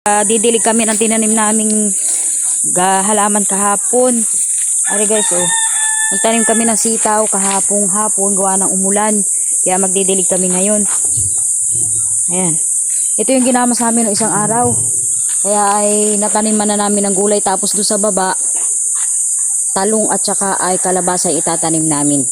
Didilig kami ng tinanim naming halaman kahapon. Ari guys, oh. Magtanim kami ng sitaw kahapong hapon, gawa ng umulan. Kaya magdidilig kami ngayon. Ayan. Ito yung ginamas namin ng isang araw. Kaya ay nataniman na namin ng gulay. Tapos doon sa baba, talong at saka ay kalabasa itatanim namin.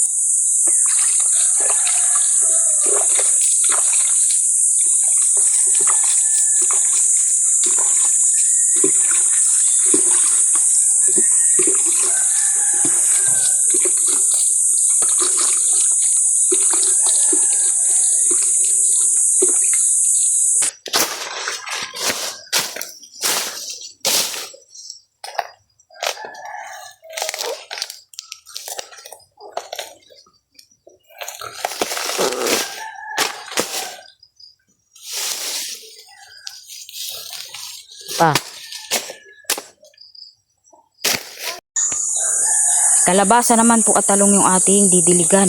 Kalabasa naman po at talong yung ating didiligan.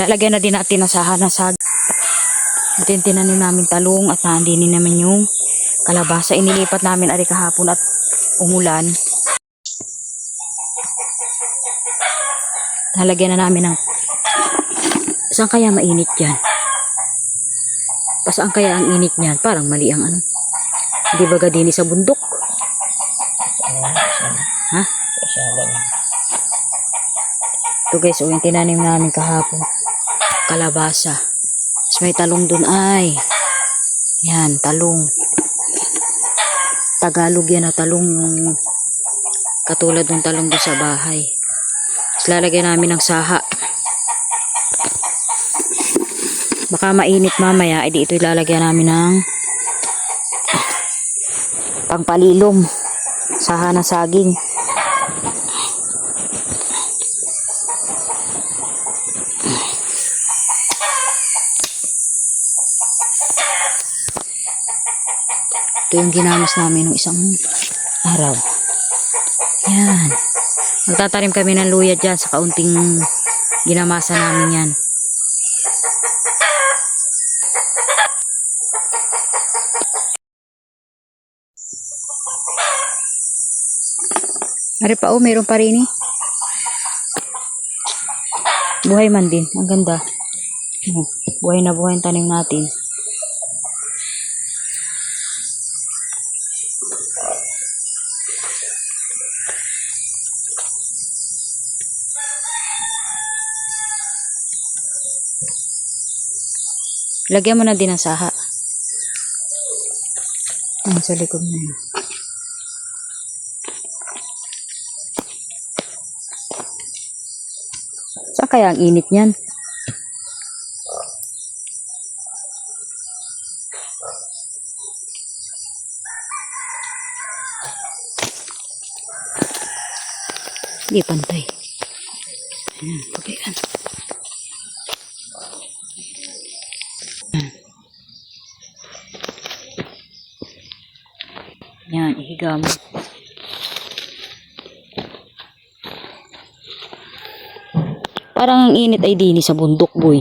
Lalagyan na din natin ng saha-nasag. Atin tinanim namin talong at naandinin naman yung kalabasa. Inilipat namin ari kahapon at umulan. Lalagyan na namin ng... Saan kaya mainit yan? Saan kaya ang init niyan? Parang mali ang ano. Hindi ba gadini sa bundok? Ha? Ito guys, yung tinanim namin kahapon. Kalabasa. Tapos may talong dun ay. Yan, talong. Tagalog yan na talong. Katulad ng talong dun sa bahay. Tapos lalagyan namin ng saha. Baka mainit mamaya, edi ito ilalagyan namin ng pangpalilom. Saha na saging. Ito yung ginamas namin ng isang araw. Yan. Magtatanim kami ng luya dyan sa kaunting ginamasa namin yan. Ari pa oh, meron pa rin eh. Buhay man din. Ang ganda. Buhay na buhay ang tanim natin. Lagyan mo na din ang saha. Sa likod na yun. Saan kaya ang init niyan? Hindi pantay. Ayan, pagayan. Yan, ihiga mo. Parang ang init ay dini sa bundok, boy.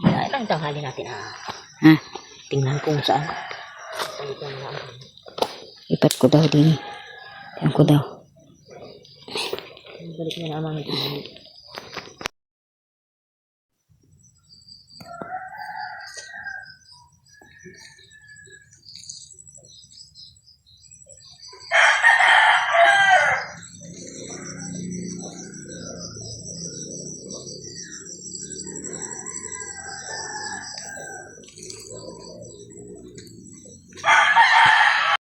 Ilang tanghali natin Ha? Tingnan kung saan. Ipat ko daw din. Tingnan ko daw. Balik na naman ito.